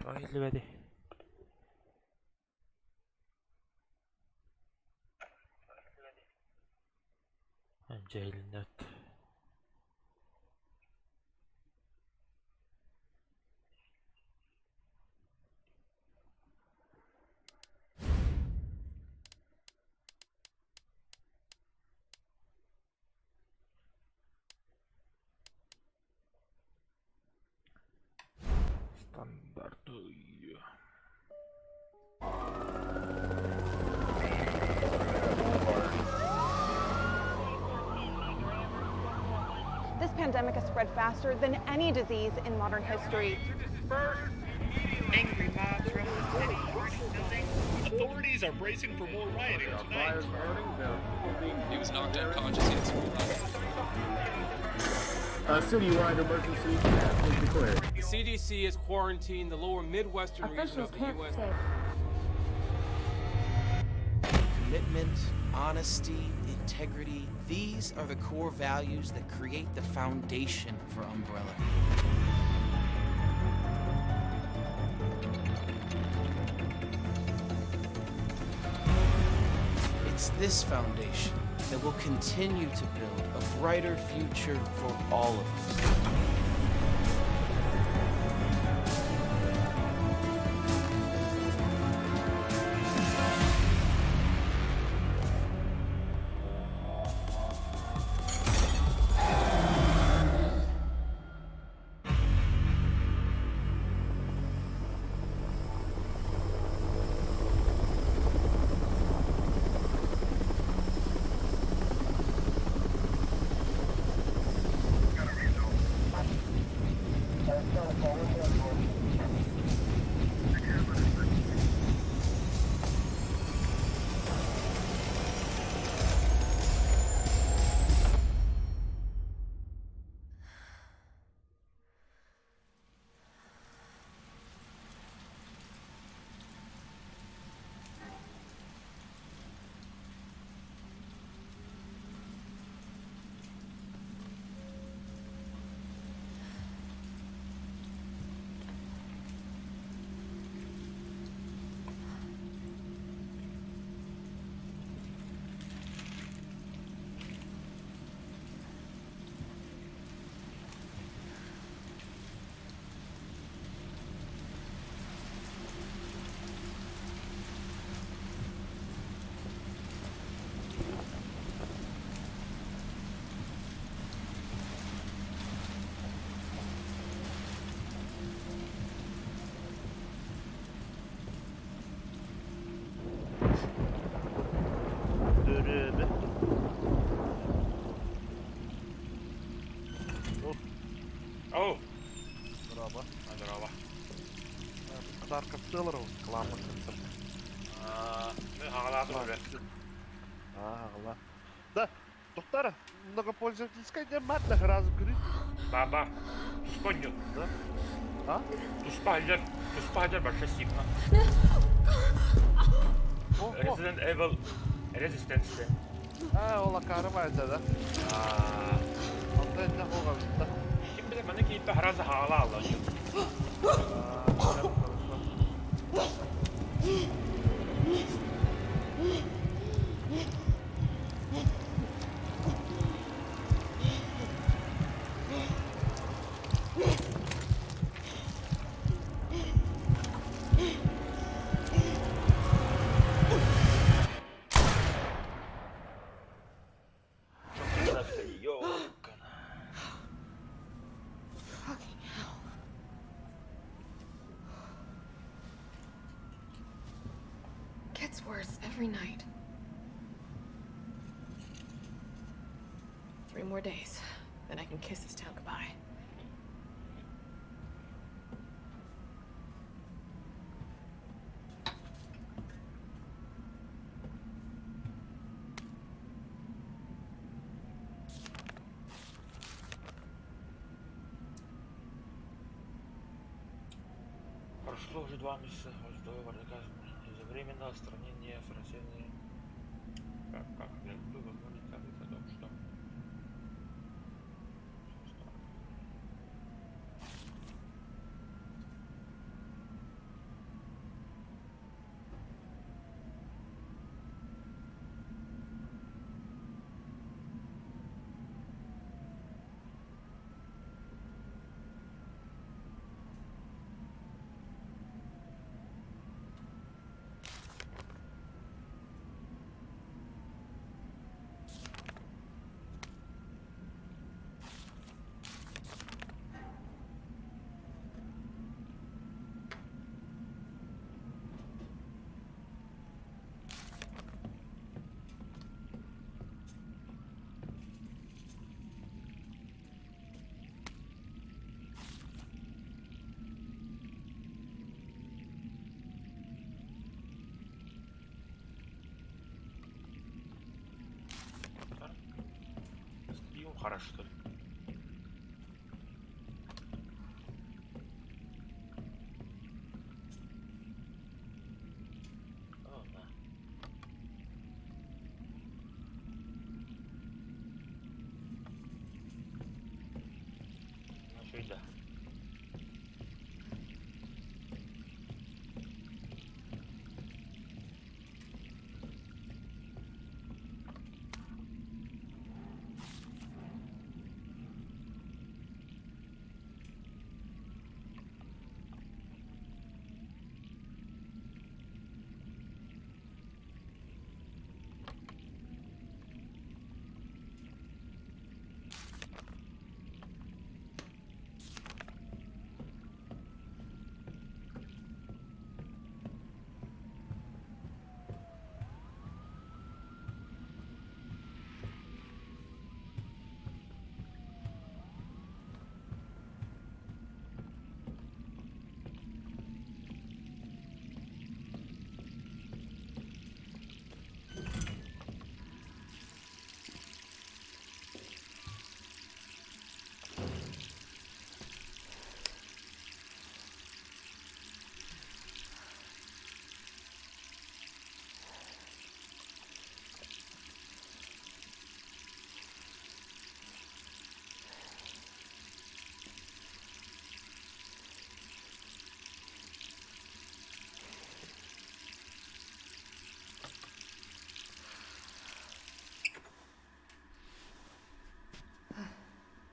Ой, Jailinat. Standarduj. This pandemic has spread faster than any disease in modern history. Angry mobs roam the city, burning buildings. Authorities are bracing for more rioting tonight. He was knocked unconscious. He had school run. A citywide emergency has been declared. The CDC has quarantined the lower Midwestern region of the U.S. Commitment, honesty, integrity, these are the core values that create the foundation for Umbrella. It's this foundation that will continue to build a brighter future for all of us. Oh, Merhaba. merhaba. Bu kadar kapsıyorlar o kılamak kısır. Ne havalar böyle. Allah. Да, доктора, многопользовательская дематна разу говорит. Баба, tuspojdu. Да? А? Tuspajder başka sigma. О, Resident Evil Resistance. Olla kahramaysa da. Anda ne olabilir? Kim bilir bana ki harazı hala alıyor. Gets worse every night. 3 more days, then I can kiss this town goodbye. Прошло уже 2 месяца с договора из-за временного отстранения с Россией. Как вы возможно сказать о том, что Сахара, что ли? О, да. Значит, да.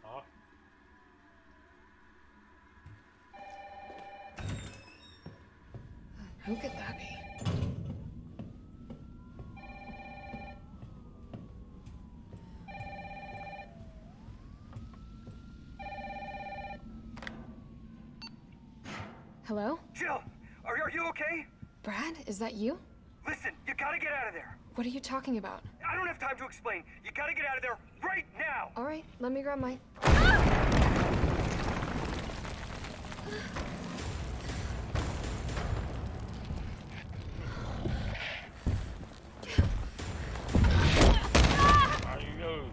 О. Who could that be? Hello? Jill, are you okay? Brad, is that you? Listen, you gotta get out of there. What are you talking about? I don't have time to explain. You gotta get out of there right now. All right, let me grab my... Ай-яй.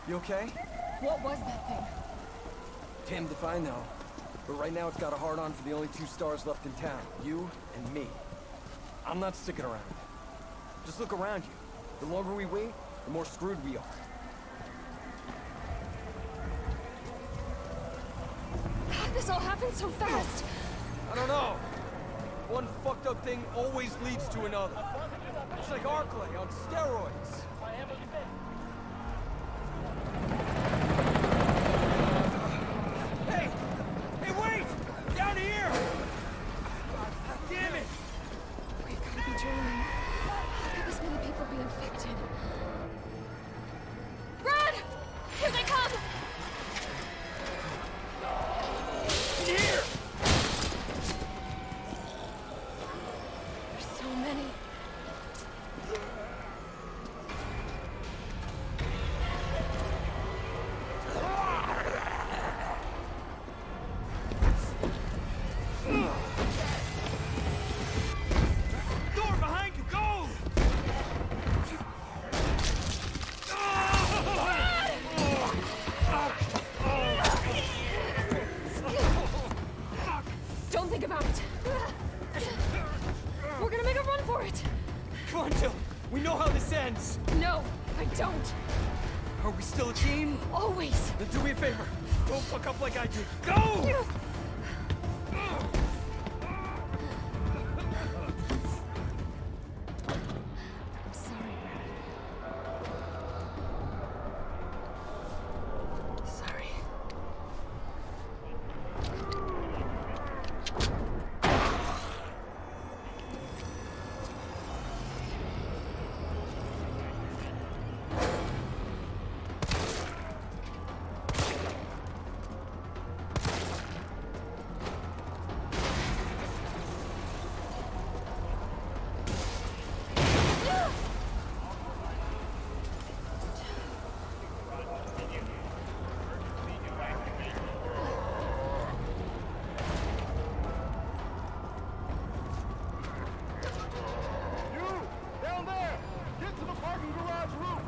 You okay? What was that thing? Damned if I know. But right now it's got a hard-on for the only 2 stars left in town. You and me. I'm not sticking around. Just look around you. The longer we wait, the more screwed we are. How'd this all happen so fast? I don't know. One fucked up thing always leads to another. It's like Arklay on steroids. Hey! Hey, wait! Down here! Damn it! We gotta be dreaming. How could this many people be infected? Run! Here they come! Here! There's so many. Door behind you, go! Don't think about it. We're gonna make a run for it. Come on, Jill. We know how this ends. No, I don't. Are we still a team? Always. Then do me a favor. Don't fuck up like I did. Go! I'm sorry, Brad. Sorry. Down there! Get to the parking garage roof!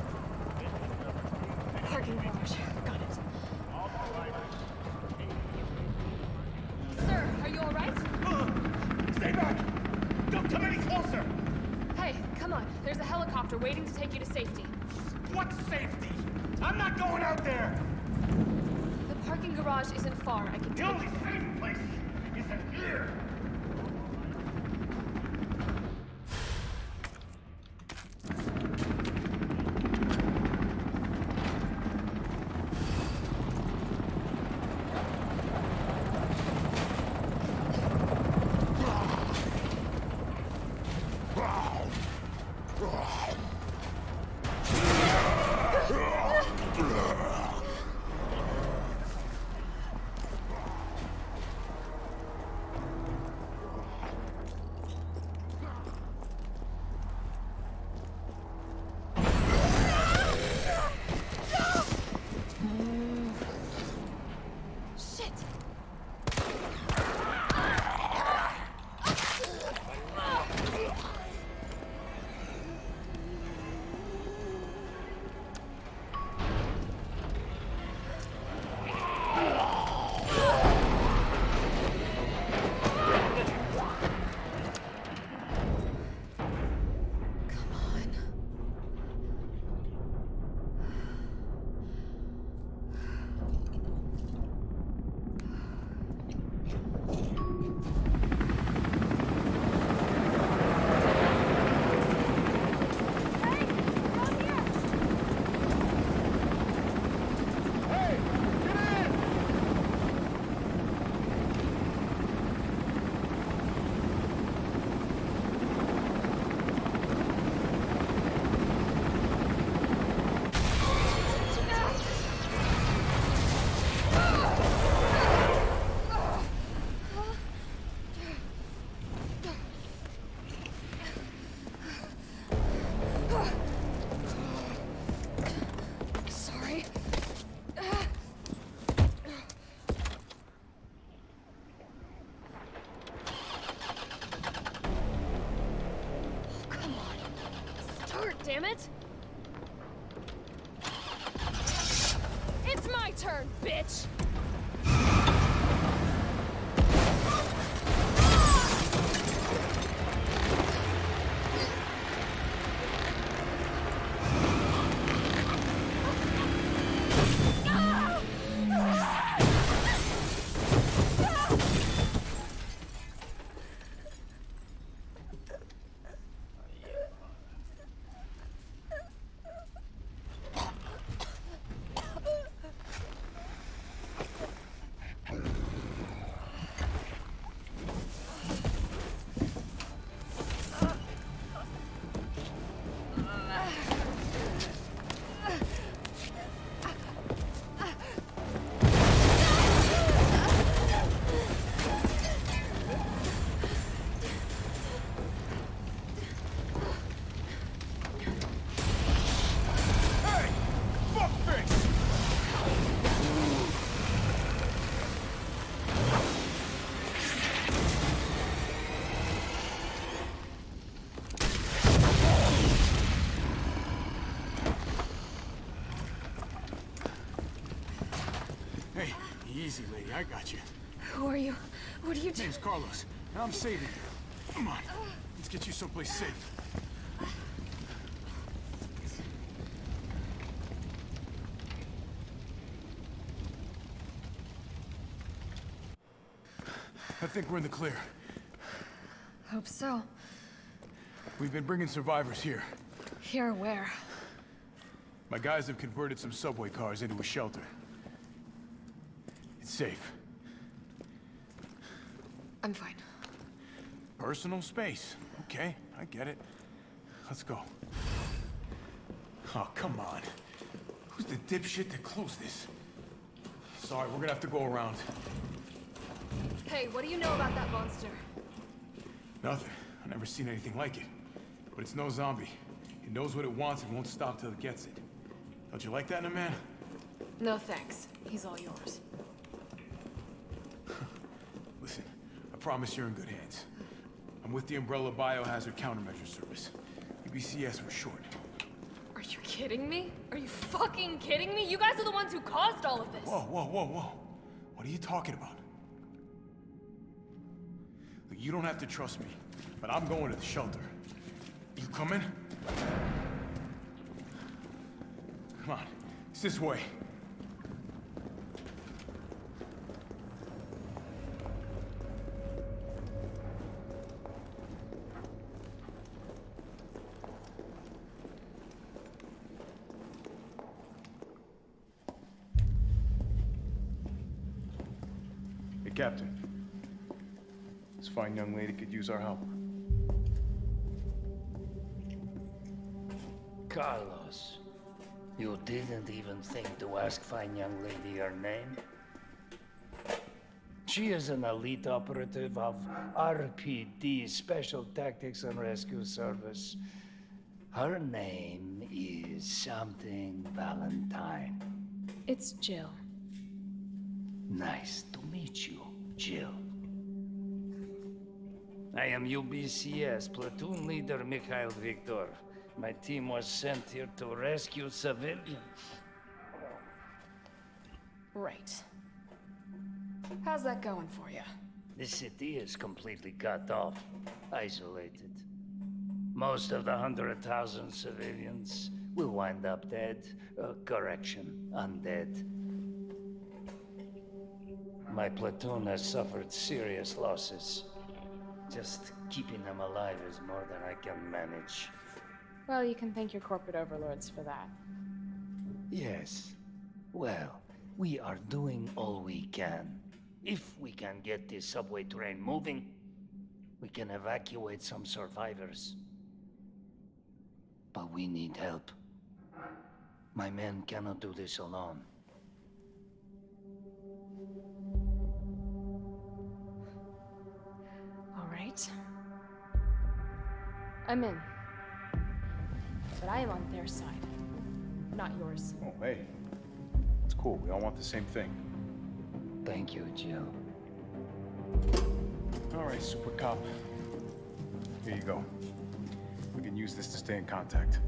Parking garage. Got it. Sir, are you all right? Stay back! Don't come any closer! Hey, come on. There's a helicopter waiting to take you to safety. What safety? I'm not going out there! The parking garage isn't far. I can The only safe place is in here! Shit! Come on. Sorry. Come on. Start, damn it. turn, bitch! Hey, easy, lady. I got you. Who are you? What are you doing? Name's Carlos, and I'm saving you. Come on, let's get you someplace safe. I think we're in the clear. Hope so. We've been bringing survivors here. Here where? My guys have converted some subway cars into a shelter. It's safe. I'm fine. Personal space. Okay, I get it. Let's go. Oh, come on. Who's the dipshit that closed this? Sorry, we're gonna have to go around. Hey, what do you know about that monster? Nothing. I've never seen anything like it. But it's no zombie. It knows what it wants and won't stop till it gets it. Don't you like that in a man? No thanks. He's all yours. Listen, I promise you're in good hands. I'm with the Umbrella Biohazard Countermeasure Service. UBCS for short. Are you kidding me? Are you fucking kidding me? You guys are the ones who caused all of this. Whoa, whoa, whoa, whoa. What are you talking about? Look, you don't have to trust me, but I'm going to the shelter. You coming? Come on, it's this way. Hey, Captain. This fine young lady could use our help. Carlos, you didn't even think to ask fine young lady her name? She is an elite operative of RPD, Special Tactics and Rescue Service. Her name is something Valentine. It's Jill. Nice to meet you, Jill. I am UBCS Platoon Leader Mikhail Victor. My team was sent here to rescue civilians. Right. How's that going for you? The city is completely cut off, isolated. Most of the 100,000 civilians will wind up dead. Correction, undead. My platoon has suffered serious losses. Just keeping them alive is more than I can manage. Well, you can thank your corporate overlords for that. Yes. Well, we are doing all we can. If we can get this subway train moving, we can evacuate some survivors. But we need help. My men cannot do this alone. All right. I'm in. But I am on their side, not yours. Oh, hey. It's cool. We all want the same thing. Thank you, Jill. All right, Super Cop. Here you go. We can use this to stay in contact.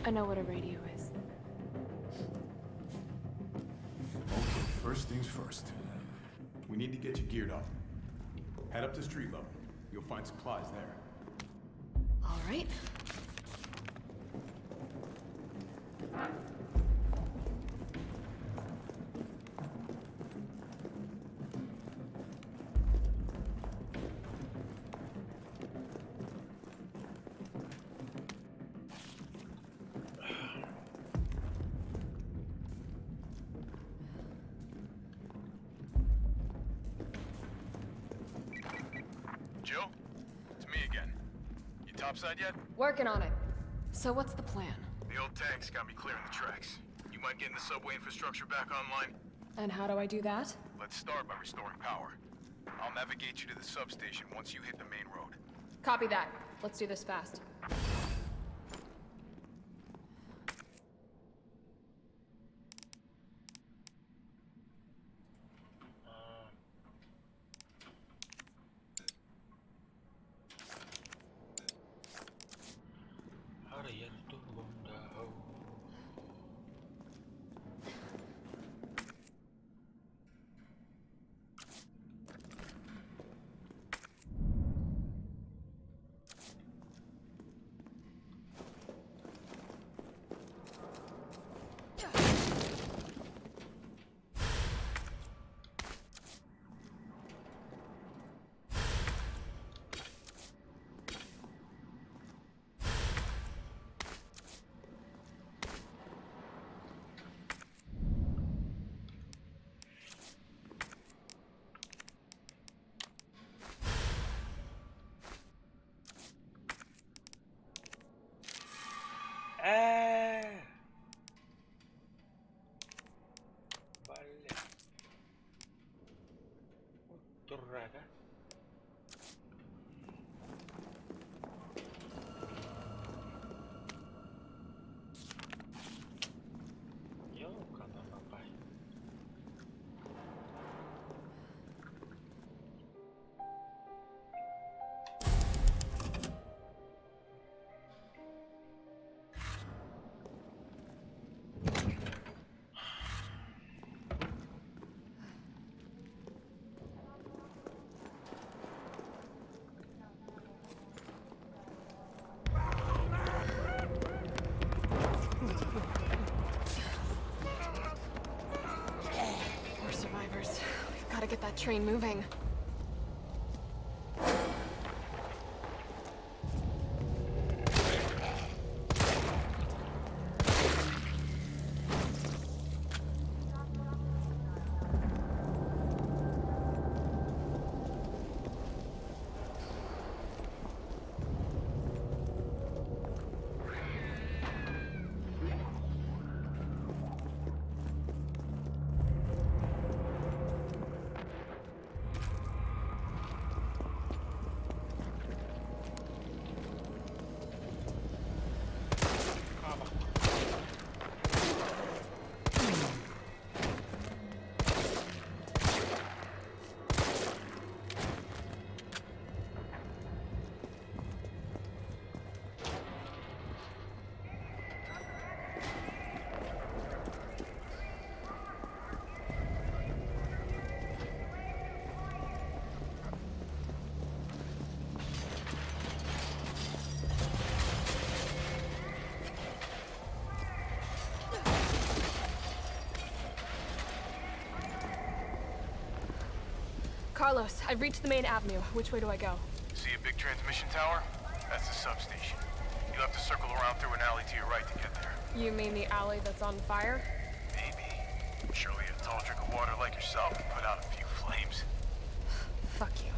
I know what a radio is. Okay, first things first. We need to get you geared up. Head up to street level. You'll find supplies there. All right. Jill? It's me again. You topside yet? Working on it. So what's the plan? The old tanks got me clearing the tracks. You mind getting the subway infrastructure back online? And how do I do that? Let's start by restoring power. I'll navigate you to the substation once you hit the main road. Copy that. Let's do this fast. Harian turun dahulu. Balik. Turraga. Yo, kata apa? We're survivors. We've got to get that train moving. Carlos, I've reached the main avenue. Which way do I go? See a big transmission tower? That's the substation. You'll have to circle around through an alley to your right to get there. You mean the alley that's on fire? Maybe. Surely a tall drink of water like yourself can put out a few flames. Fuck you.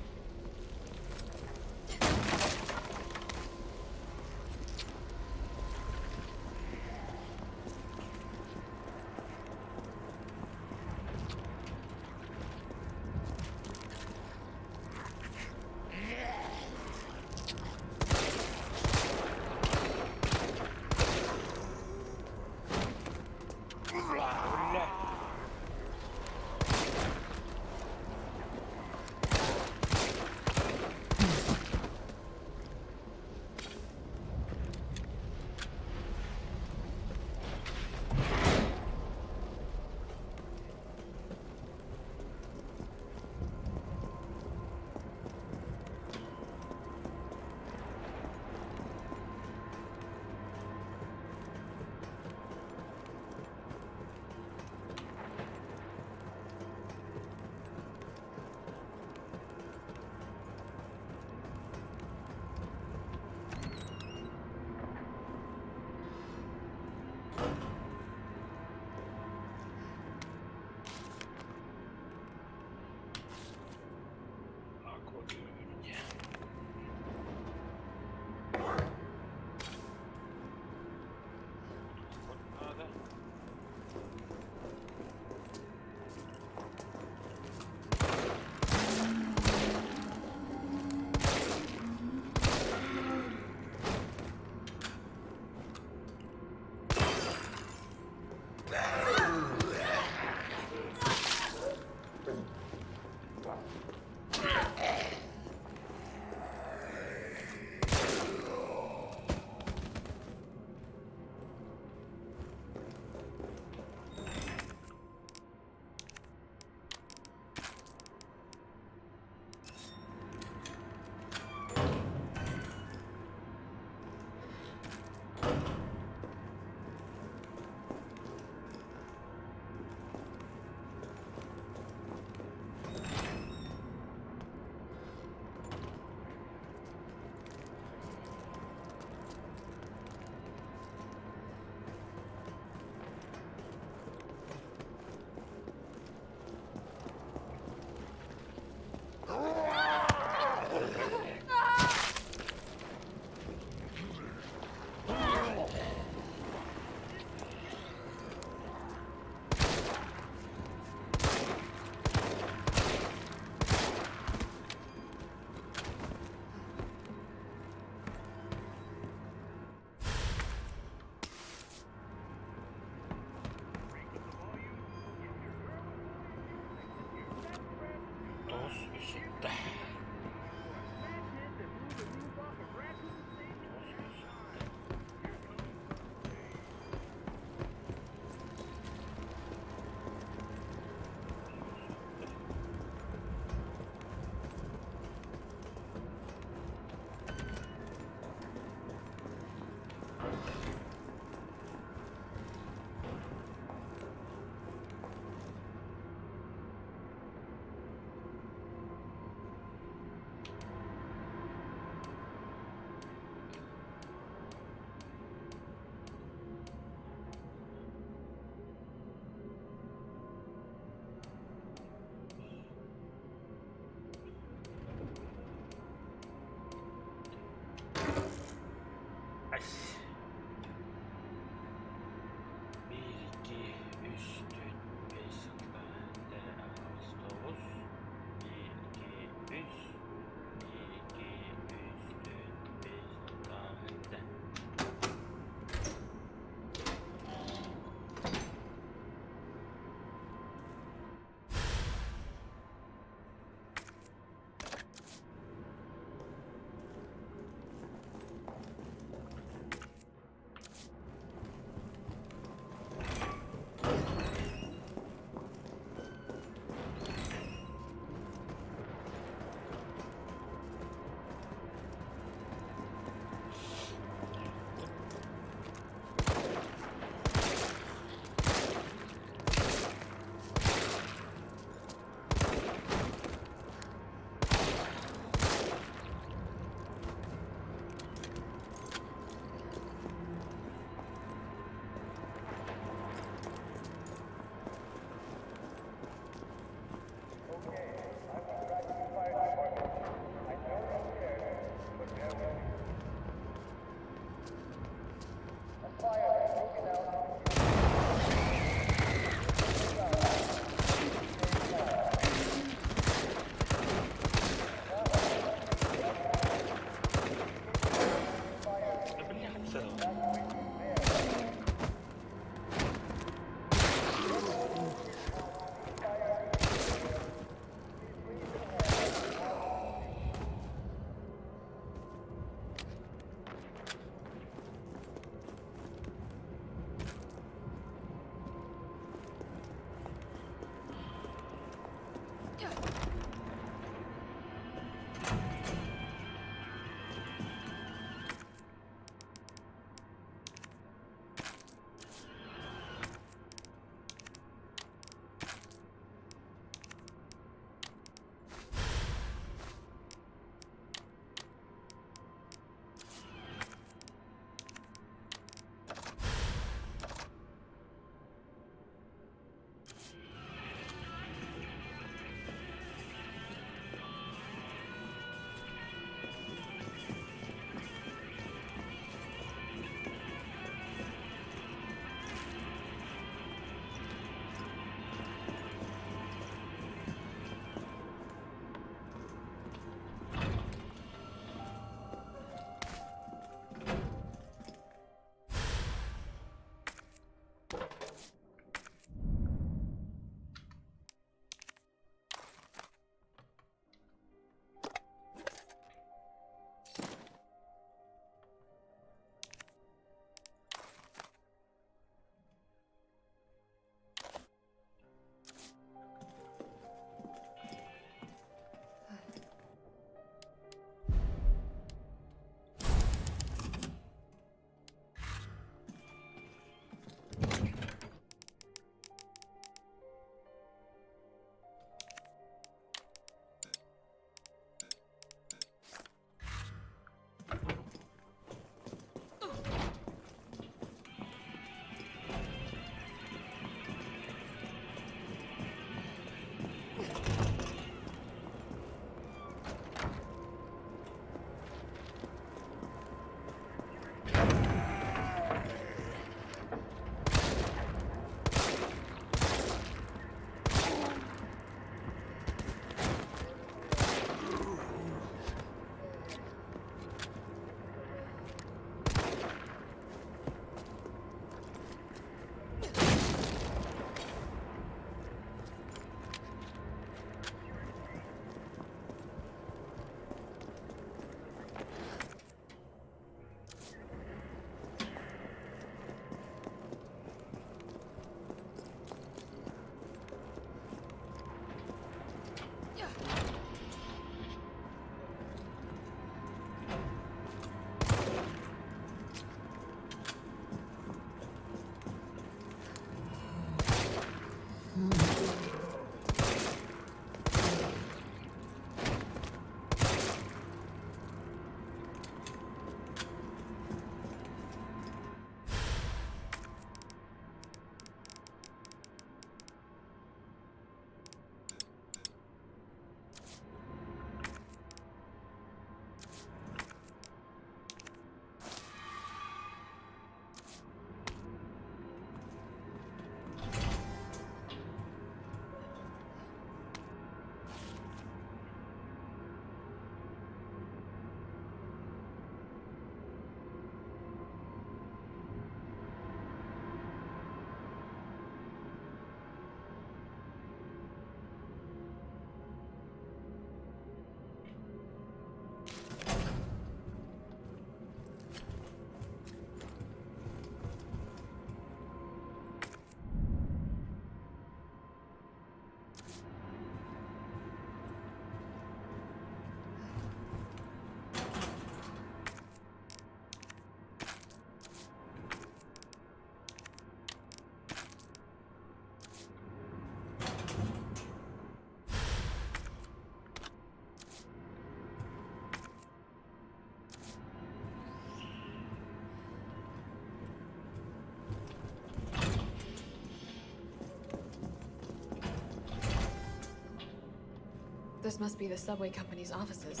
This must be the subway company's offices.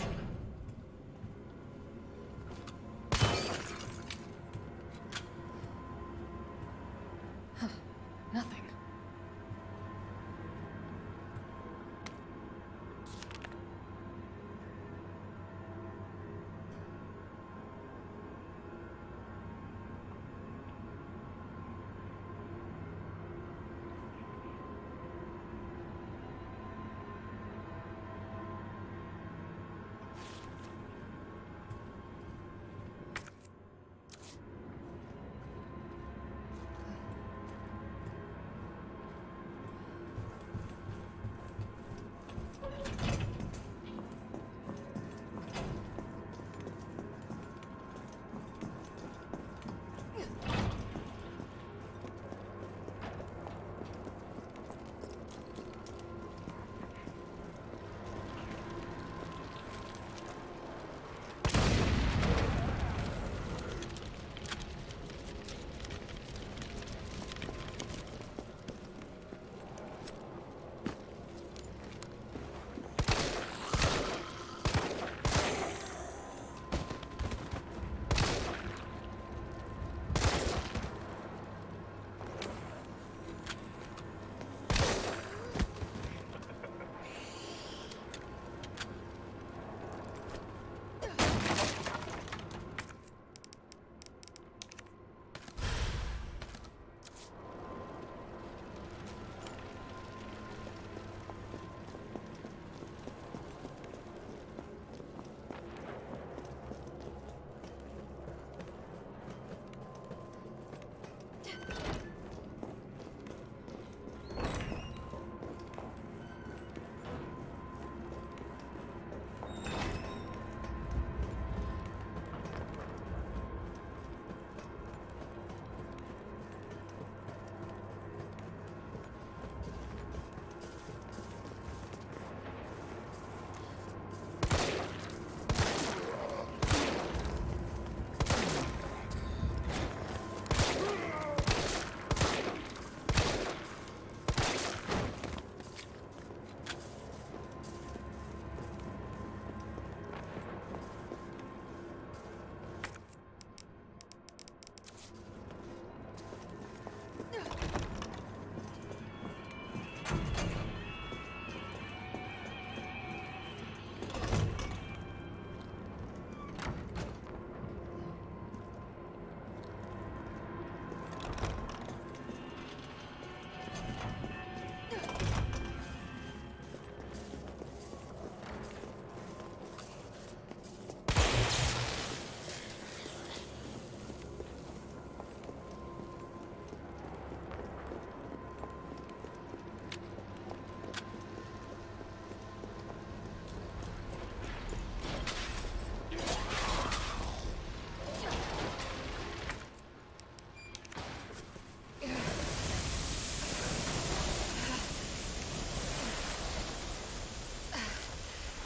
Huh. Nothing.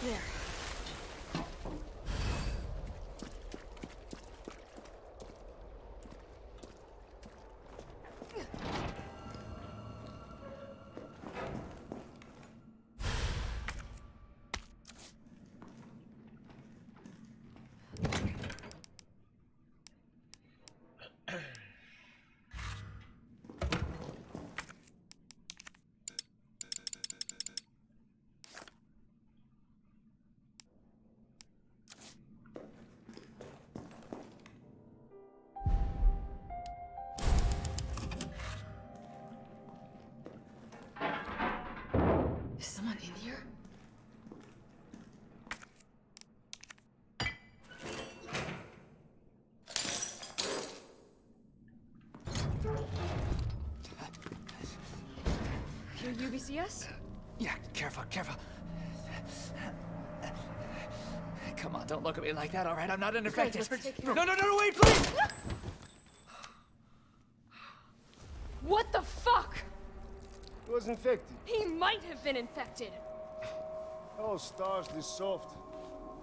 There. Is someone in here? You're UBCS? Yeah, careful, careful. Come on, don't look at me like that, all right? I'm not infected. No, wait, please! What the fuck? He was infected. He might have been infected. Oh, stars, this soft.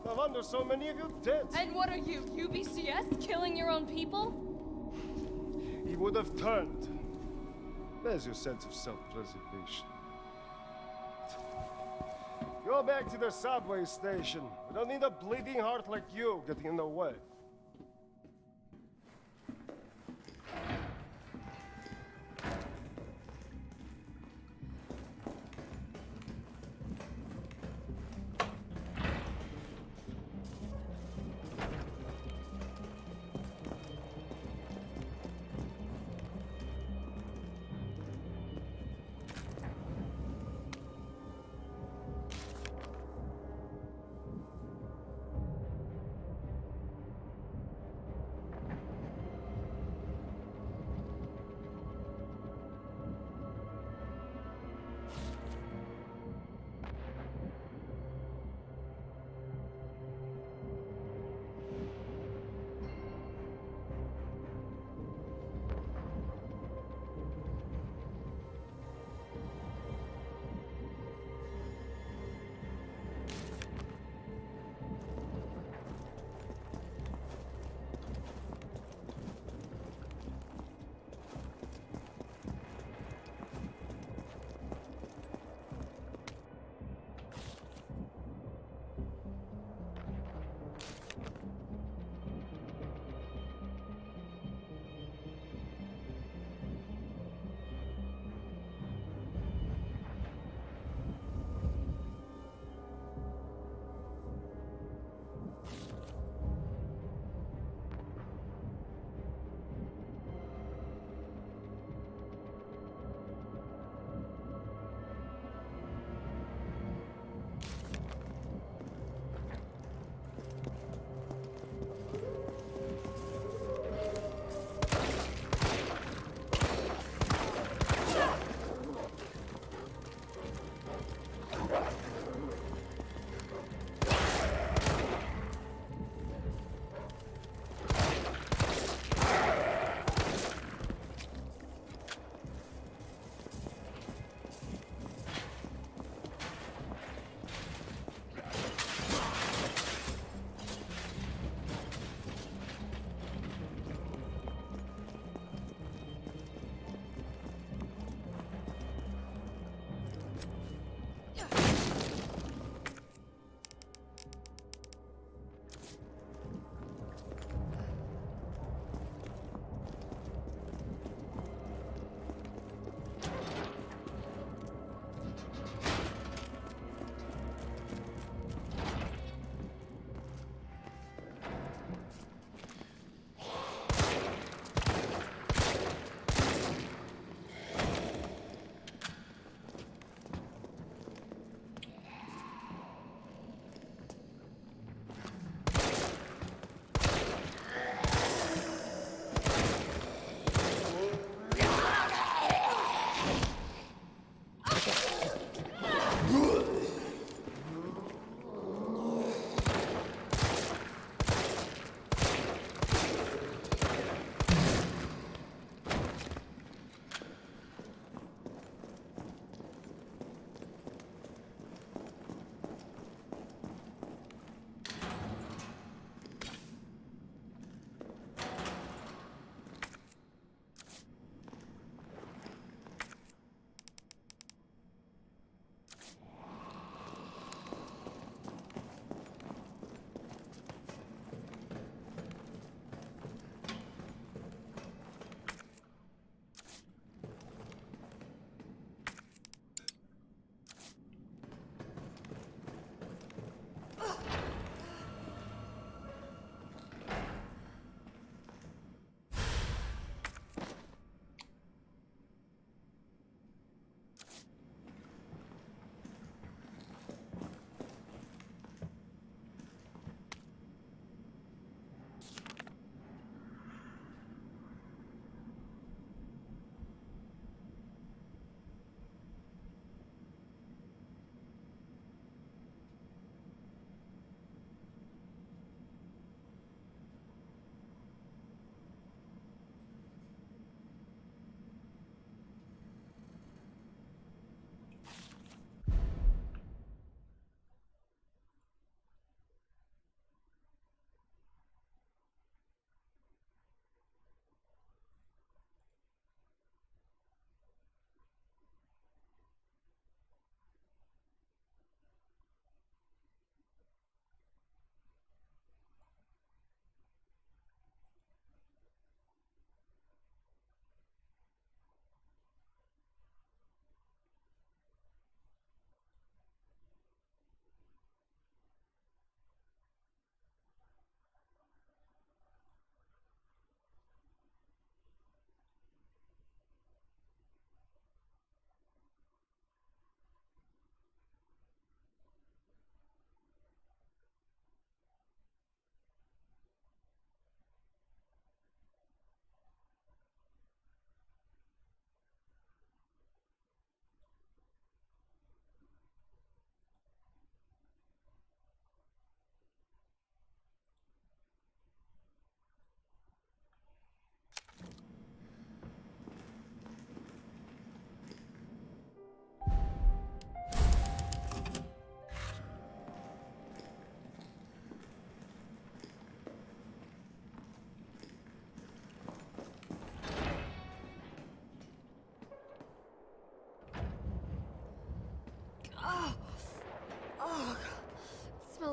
No wonder so many of you dead. And what are you, UBCS? Killing your own people? He would have turned. There's your sense of self-preservation. Go back to the subway station. We don't need a bleeding heart like you getting in the way.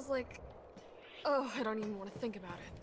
smells like... Oh, I don't even want to think about it.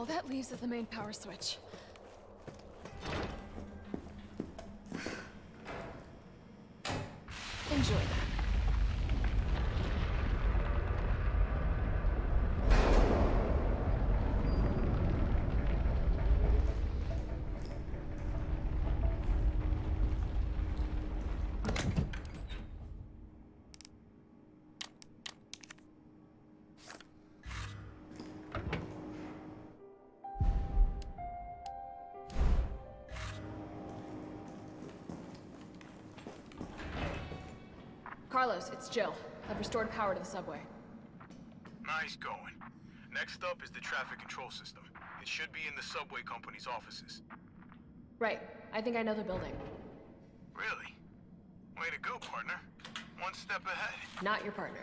All that leaves is the main power switch. Enjoy that. Carlos, it's Jill. I've restored power to the subway. Nice going. Next up is the traffic control system. It should be in the subway company's offices. Right. I think I know the building. Really? Way to go, partner. One step ahead. Not your partner.